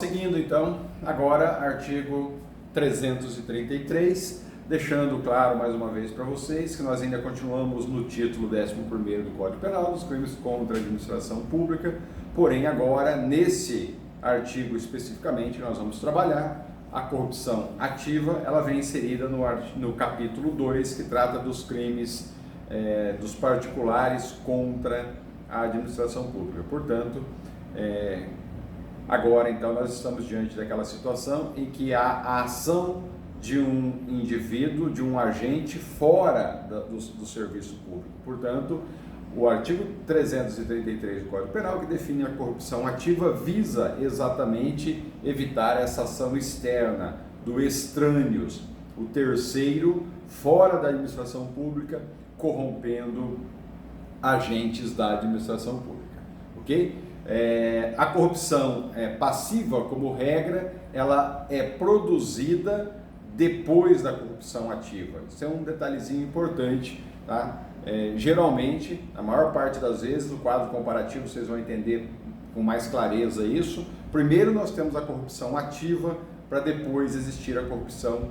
seguindo então, agora artigo 333, deixando claro mais uma vez para vocês que nós ainda continuamos no título 11º do Código Penal, dos crimes contra a administração pública, porém agora, nesse artigo especificamente, nós vamos trabalhar a corrupção ativa. Ela vem inserida no capítulo 2, que trata dos crimes dos particulares contra a administração pública. Portanto, agora então nós estamos diante daquela situação em que há a ação de um indivíduo, de um agente fora do serviço público. Portanto, o artigo 333 do Código Penal, que define a corrupção ativa, visa exatamente evitar essa ação externa do estranhos, o terceiro fora da administração pública, corrompendo agentes da administração pública, ok? A corrupção passiva, como regra, ela é produzida depois da corrupção ativa. Isso é um detalhezinho importante, tá? Geralmente, a maior parte das vezes, no quadro comparativo, vocês vão entender com mais clareza isso. Primeiro nós temos a corrupção ativa, para depois existir a corrupção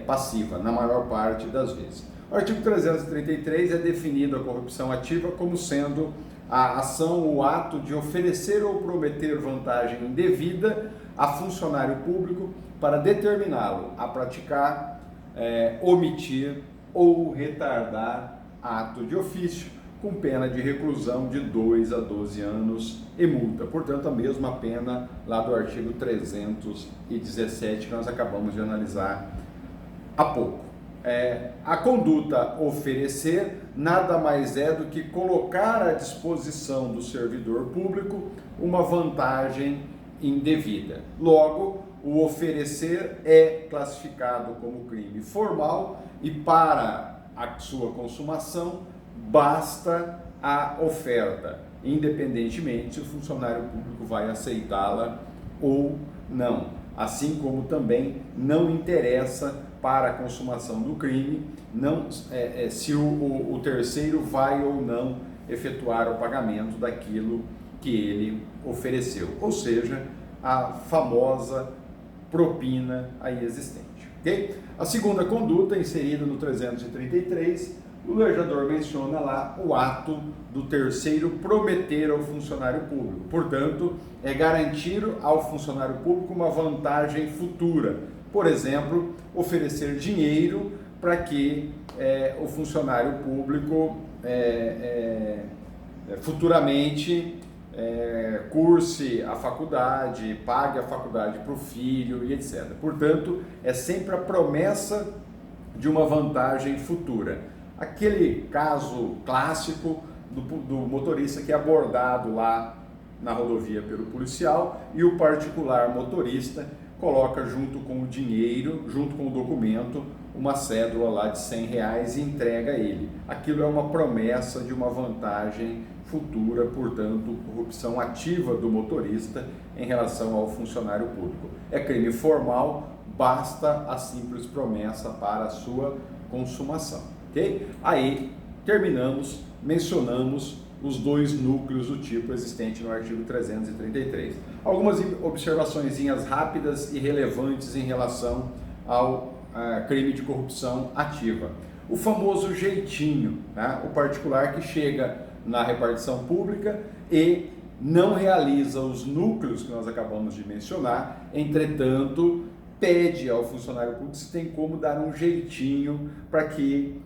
passiva, na maior parte das vezes. O artigo 333 é definido a corrupção ativa como sendo a ação ou ato de oferecer ou prometer vantagem indevida a funcionário público para determiná-lo a praticar, omitir ou retardar ato de ofício, com pena de reclusão de 2 a 12 anos e multa. Portanto, a mesma pena lá do artigo 317 que nós acabamos de analisar há pouco. A conduta oferecer nada mais é do que colocar à disposição do servidor público uma vantagem indevida. Logo, o oferecer é classificado como crime formal e para a sua consumação basta a oferta, independentemente se o funcionário público vai aceitá-la ou não. Assim como também não interessa para a consumação do crime se o terceiro vai ou não efetuar o pagamento daquilo que ele ofereceu, ou seja, a famosa propina aí existente, ok? A segunda conduta, inserida no 333, o legislador menciona lá o ato do terceiro prometer ao funcionário público. Portanto, é garantir ao funcionário público uma vantagem futura. Por exemplo, oferecer dinheiro para que o funcionário público futuramente curse a faculdade, pague a faculdade para o filho e etc. Portanto, é sempre a promessa de uma vantagem futura. Aquele caso clássico do motorista que é abordado lá na rodovia pelo policial e o particular motorista coloca junto com o dinheiro, junto com o documento, uma cédula lá de R$100 e entrega a ele. Aquilo é uma promessa de uma vantagem futura, portanto, corrupção ativa do motorista em relação ao funcionário público. É crime formal, basta a simples promessa para a sua consumação, ok? Aí, mencionamos os dois núcleos do tipo existente no artigo 333. Algumas observaçõezinhas rápidas e relevantes em relação ao crime de corrupção ativa. O famoso jeitinho, né? O particular que chega na repartição pública e não realiza os núcleos que nós acabamos de mencionar, entretanto, pede ao funcionário público se tem como dar um jeitinho para que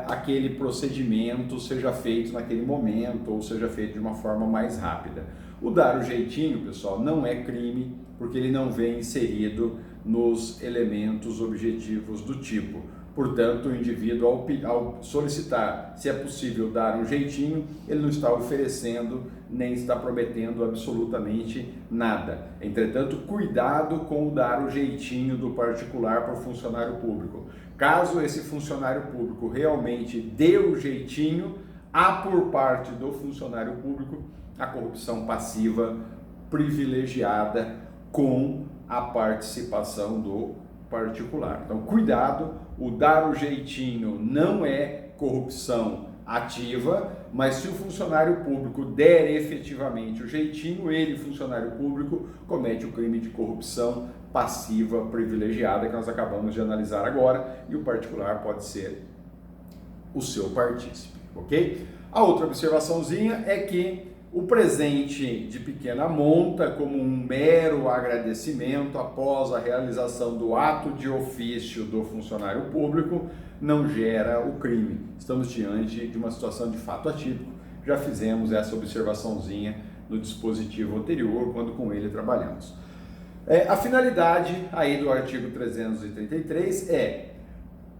aquele procedimento seja feito naquele momento ou seja feito de uma forma mais rápida. O dar o jeitinho, pessoal, não é crime porque ele não vem inserido nos elementos objetivos do tipo. Portanto, o indivíduo, ao solicitar se é possível dar um jeitinho, ele não está oferecendo nem está prometendo absolutamente nada. Entretanto, cuidado com o dar o jeitinho do particular para o funcionário público. Caso esse funcionário público realmente dê o jeitinho, há por parte do funcionário público a corrupção passiva privilegiada com a participação do particular. Então, cuidado, o dar o jeitinho não é corrupção ativa, mas se o funcionário público der efetivamente o jeitinho, ele, funcionário público, comete o crime de corrupção passiva privilegiada que nós acabamos de analisar agora, e o particular pode ser o seu partícipe, ok? A outra observaçãozinha é que o presente de pequena monta, como um mero agradecimento após a realização do ato de ofício do funcionário público, não gera o crime. Estamos diante de uma situação de fato atípico. Já fizemos essa observaçãozinha no dispositivo anterior, quando com ele trabalhamos. A finalidade aí do artigo 333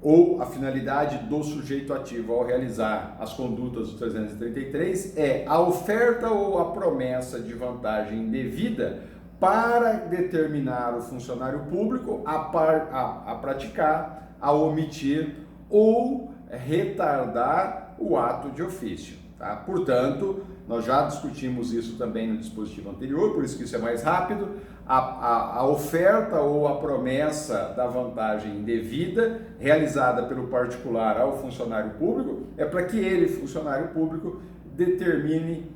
ou a finalidade do sujeito ativo ao realizar as condutas do 333 é a oferta ou a promessa de vantagem indevida para determinar o funcionário público a praticar, a omitir ou retardar o ato de ofício. Tá? Portanto, nós já discutimos isso também no dispositivo anterior, por isso que isso é mais rápido. A oferta ou a promessa da vantagem indevida realizada pelo particular ao funcionário público é para que ele, funcionário público, determine,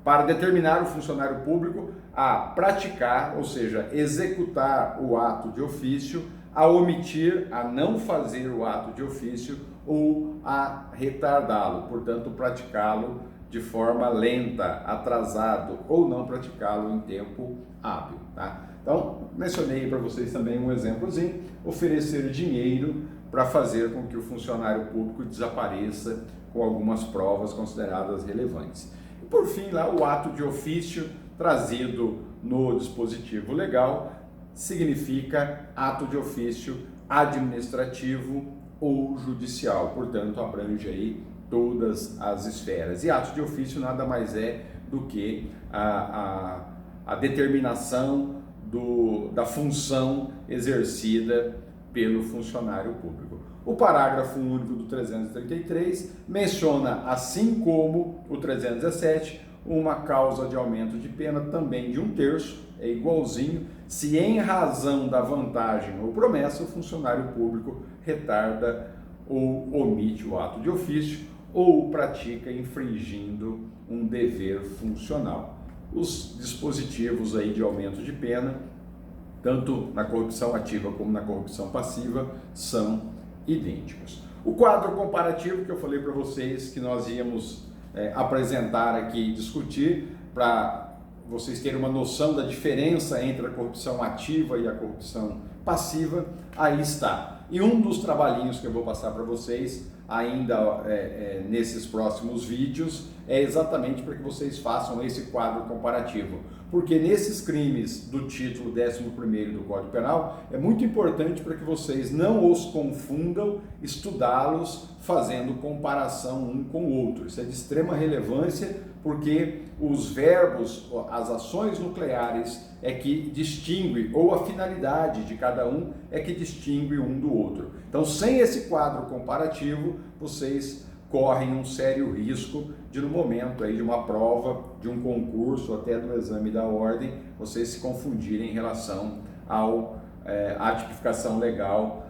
para determinar o funcionário público a praticar, ou seja, executar o ato de ofício, a omitir, a não fazer o ato de ofício ou a retardá-lo, portanto, praticá-lo de forma lenta, atrasado ou não praticá-lo em tempo hábil. Tá? Então, mencionei para vocês também um exemplozinho, oferecer dinheiro para fazer com que o funcionário público desapareça com algumas provas consideradas relevantes. E por fim, lá o ato de ofício trazido no dispositivo legal significa ato de ofício administrativo ou judicial, portanto abrange aí todas as esferas. E ato de ofício nada mais é do que a determinação da função exercida pelo funcionário público. O parágrafo único do 333 menciona, assim como o 317, uma causa de aumento de pena também de 1/3, é igualzinho, se em razão da vantagem ou promessa o funcionário público retarda ou omite o ato de ofício ou pratica infringindo um dever funcional. Os dispositivos aí de aumento de pena, tanto na corrupção ativa como na corrupção passiva, são idênticos. O quadro comparativo que eu falei para vocês que nós íamos apresentar aqui e discutir, para vocês terem uma noção da diferença entre a corrupção ativa e a corrupção passiva, aí está. E um dos trabalhinhos que eu vou passar para vocês ainda nesses próximos vídeos é exatamente para que vocês façam esse quadro comparativo. Porque nesses crimes do título 11º do Código Penal, é muito importante para que vocês não os confundam, estudá-los fazendo comparação um com o outro. Isso é de extrema relevância, porque os verbos, as ações nucleares é que distingue, ou a finalidade de cada um é que distingue um do outro. Então, sem esse quadro comparativo, vocês correm um sério risco de, no momento aí de uma prova, de um concurso, até do exame da ordem, vocês se confundirem em relação à tipificação legal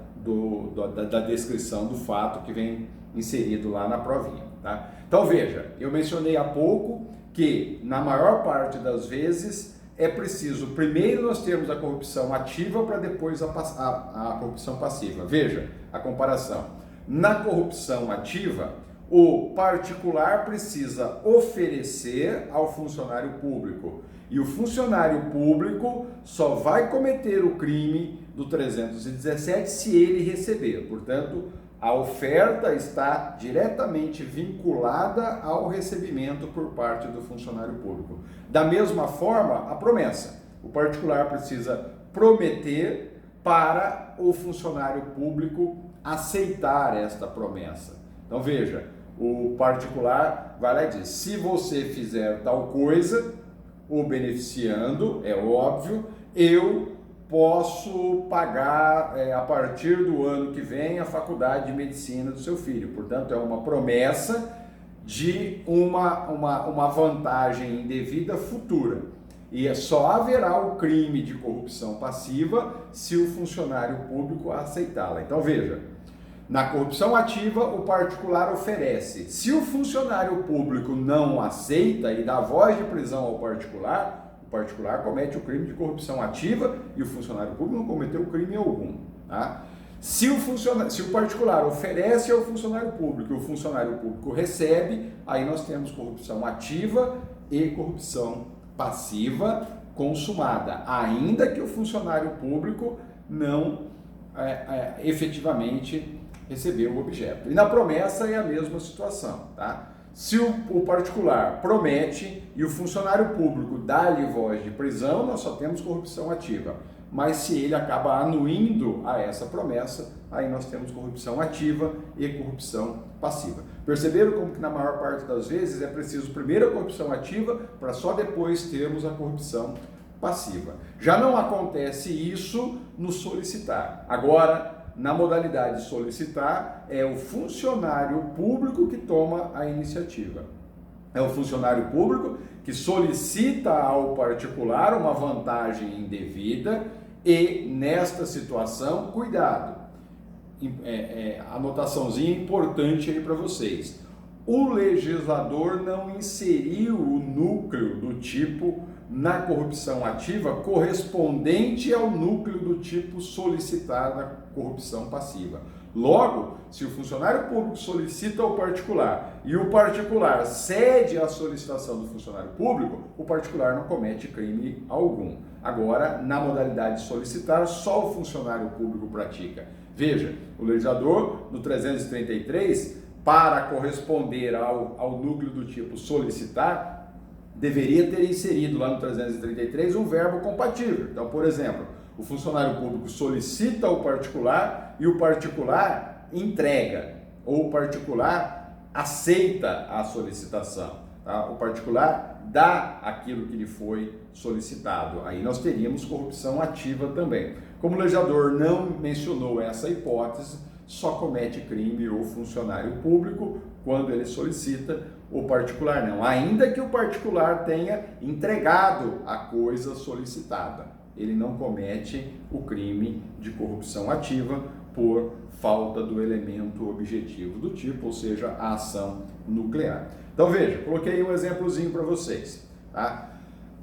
da descrição do fato que vem inserido lá na provinha. Tá? Então veja, eu mencionei há pouco que na maior parte das vezes é preciso primeiro nós termos a corrupção ativa para depois a corrupção passiva. Veja a comparação. Na corrupção ativa, o particular precisa oferecer ao funcionário público e o funcionário público só vai cometer o crime do 317 se ele receber. Portanto, a oferta está diretamente vinculada ao recebimento por parte do funcionário público. Da mesma forma, a promessa. O particular precisa prometer para o funcionário público aceitar esta promessa. Então veja, o particular vai lá e diz, se você fizer tal coisa, o beneficiando, é óbvio, eu posso pagar a partir do ano que vem a faculdade de medicina do seu filho. Portanto, é uma promessa de uma vantagem indevida futura. E só haverá o crime de corrupção passiva se o funcionário público aceitá-la. Então veja, Na corrupção ativa, o particular oferece. Se o funcionário público não aceita e dá voz de prisão ao particular, o particular comete o crime de corrupção ativa e o funcionário público não cometeu crime algum. Tá? Se o particular oferece ao funcionário público e o funcionário público recebe, aí nós temos corrupção ativa e corrupção passiva consumada, ainda que o funcionário público não efetivamente recebeu o objeto. E na promessa é a mesma situação, tá? Se o particular promete e o funcionário público dá-lhe voz de prisão, nós só temos corrupção ativa. Mas se ele acaba anuindo a essa promessa, aí nós temos corrupção ativa e corrupção passiva. Perceberam como que na maior parte das vezes é preciso primeiro a corrupção ativa para só depois termos a corrupção passiva. Já não acontece isso no solicitar. Agora, na modalidade solicitar, é o funcionário público que toma a iniciativa. É o funcionário público que solicita ao particular uma vantagem indevida e, nesta situação, cuidado, anotaçãozinha importante aí para vocês. O legislador não inseriu o núcleo do tipo na corrupção ativa correspondente ao núcleo do tipo solicitar na corrupção passiva. Logo, se o funcionário público solicita ao particular e o particular cede à solicitação do funcionário público, o particular não comete crime algum. Agora, na modalidade solicitar, só o funcionário público pratica. Veja, o legislador, no 333, para corresponder ao núcleo do tipo solicitar, deveria ter inserido lá no 333 um verbo compatível. Então, por exemplo, o funcionário público solicita ao particular e o particular entrega, ou o particular aceita a solicitação. Tá? O particular dá aquilo que lhe foi solicitado. Aí nós teríamos corrupção ativa também. Como o legislador não mencionou essa hipótese, só comete crime o funcionário público quando ele solicita, o particular não. Ainda que o particular tenha entregado a coisa solicitada, ele não comete o crime de corrupção ativa por falta do elemento objetivo do tipo, ou seja, a ação nuclear. Então veja, coloquei um exemplozinho para vocês. Tá?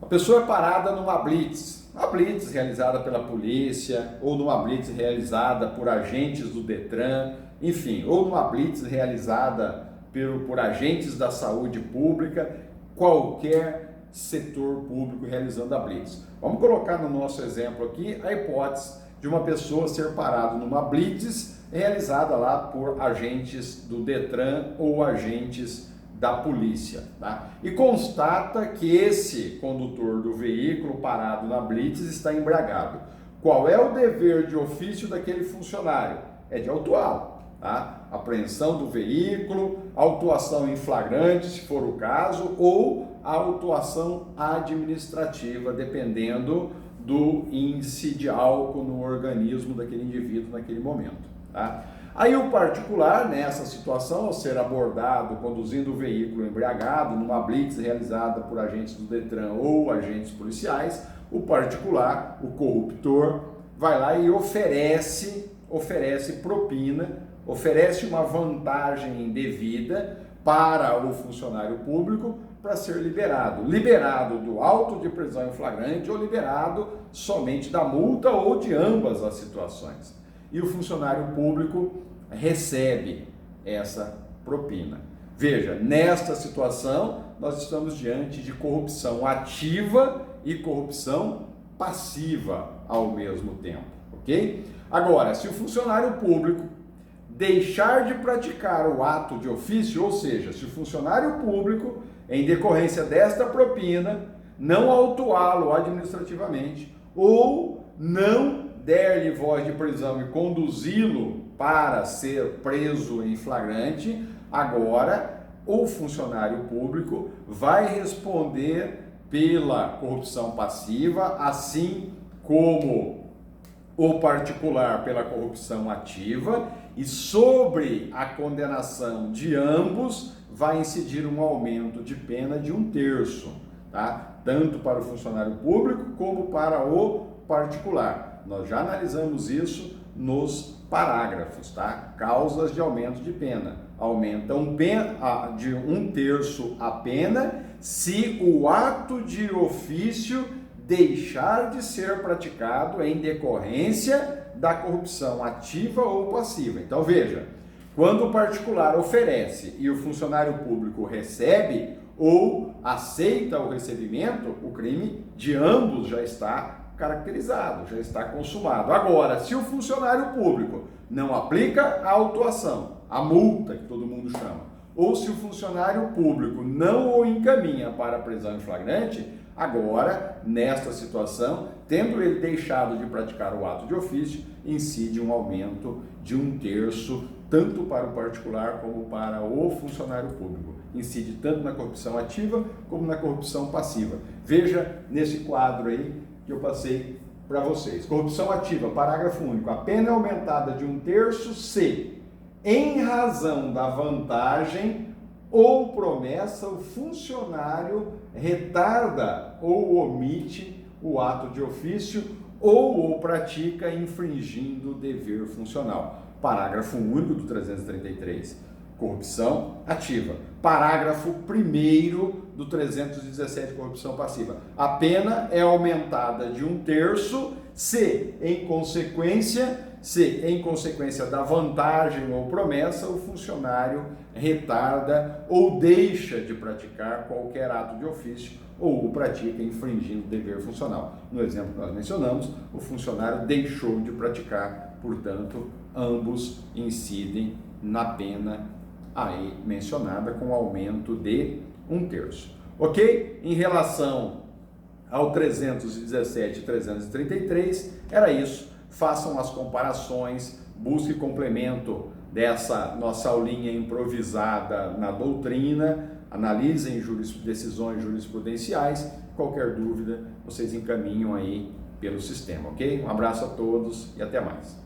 A pessoa é parada numa blitz, uma blitz realizada pela polícia, ou numa blitz realizada por agentes do Detran, enfim, ou numa blitz realizada por agentes da saúde pública, qualquer setor público realizando a blitz. Vamos colocar no nosso exemplo aqui a hipótese de uma pessoa ser parada numa blitz realizada lá por agentes do Detran ou agentes da polícia, tá? E constata que esse condutor do veículo parado na blitz está embriagado. Qual é o dever de ofício daquele funcionário? É de autuá-lo, tá? Apreensão do veículo, autuação em flagrante, se for o caso, ou autuação administrativa, dependendo do índice de álcool no organismo daquele indivíduo naquele momento, tá? Aí o particular, nessa situação, ao ser abordado conduzindo o veículo embriagado numa blitz realizada por agentes do Detran ou agentes policiais, o particular, o corruptor, vai lá e oferece propina, oferece uma vantagem indevida para o funcionário público para ser liberado do auto de prisão em flagrante ou liberado somente da multa ou de ambas as situações. E o funcionário público recebe essa propina. Veja, nesta situação, nós estamos diante de corrupção ativa e corrupção passiva ao mesmo tempo, ok? Agora, se o funcionário público deixar de praticar o ato de ofício, ou seja, se o funcionário público, em decorrência desta propina, não autuá-lo administrativamente ou não der-lhe voz de prisão e conduzi-lo para ser preso em flagrante, agora o funcionário público vai responder pela corrupção passiva, assim como o particular pela corrupção ativa, e sobre a condenação de ambos vai incidir um aumento de pena de 1/3, tá? Tanto para o funcionário público como para o particular. Nós já analisamos isso nos parágrafos, tá? Causas de aumento de pena. Aumentam de 1/3 a pena se o ato de ofício deixar de ser praticado em decorrência da corrupção ativa ou passiva. Então veja, quando o particular oferece e o funcionário público recebe ou aceita o recebimento, o crime de ambos já está caracterizado, já está consumado. Agora, se o funcionário público não aplica a autuação, a multa que todo mundo chama, ou se o funcionário público não o encaminha para a prisão em flagrante, agora, nesta situação, tendo ele deixado de praticar o ato de ofício, incide um aumento de 1/3, tanto para o particular como para o funcionário público. Incide tanto na corrupção ativa como na corrupção passiva. Veja nesse quadro aí que eu passei para vocês. Corrupção ativa, parágrafo único. A pena é aumentada de 1/3 se, em razão da vantagem ou promessa, o funcionário retarda ou omite o ato de ofício ou o pratica infringindo o dever funcional. Parágrafo único do 333. Corrupção ativa. Parágrafo 1º do 317, corrupção passiva. A pena é aumentada de 1/3 se, em consequência da vantagem ou promessa, o funcionário retarda ou deixa de praticar qualquer ato de ofício ou o pratica infringindo o dever funcional. No exemplo que nós mencionamos, o funcionário deixou de praticar, portanto, ambos incidem na pena aí mencionada com aumento de 1/3. Ok? Em relação ao 317 e 333, era isso. Façam as comparações, busque complemento dessa nossa aulinha improvisada na doutrina, analisem decisões jurisprudenciais. Qualquer dúvida, vocês encaminham aí pelo sistema, ok? Um abraço a todos e até mais.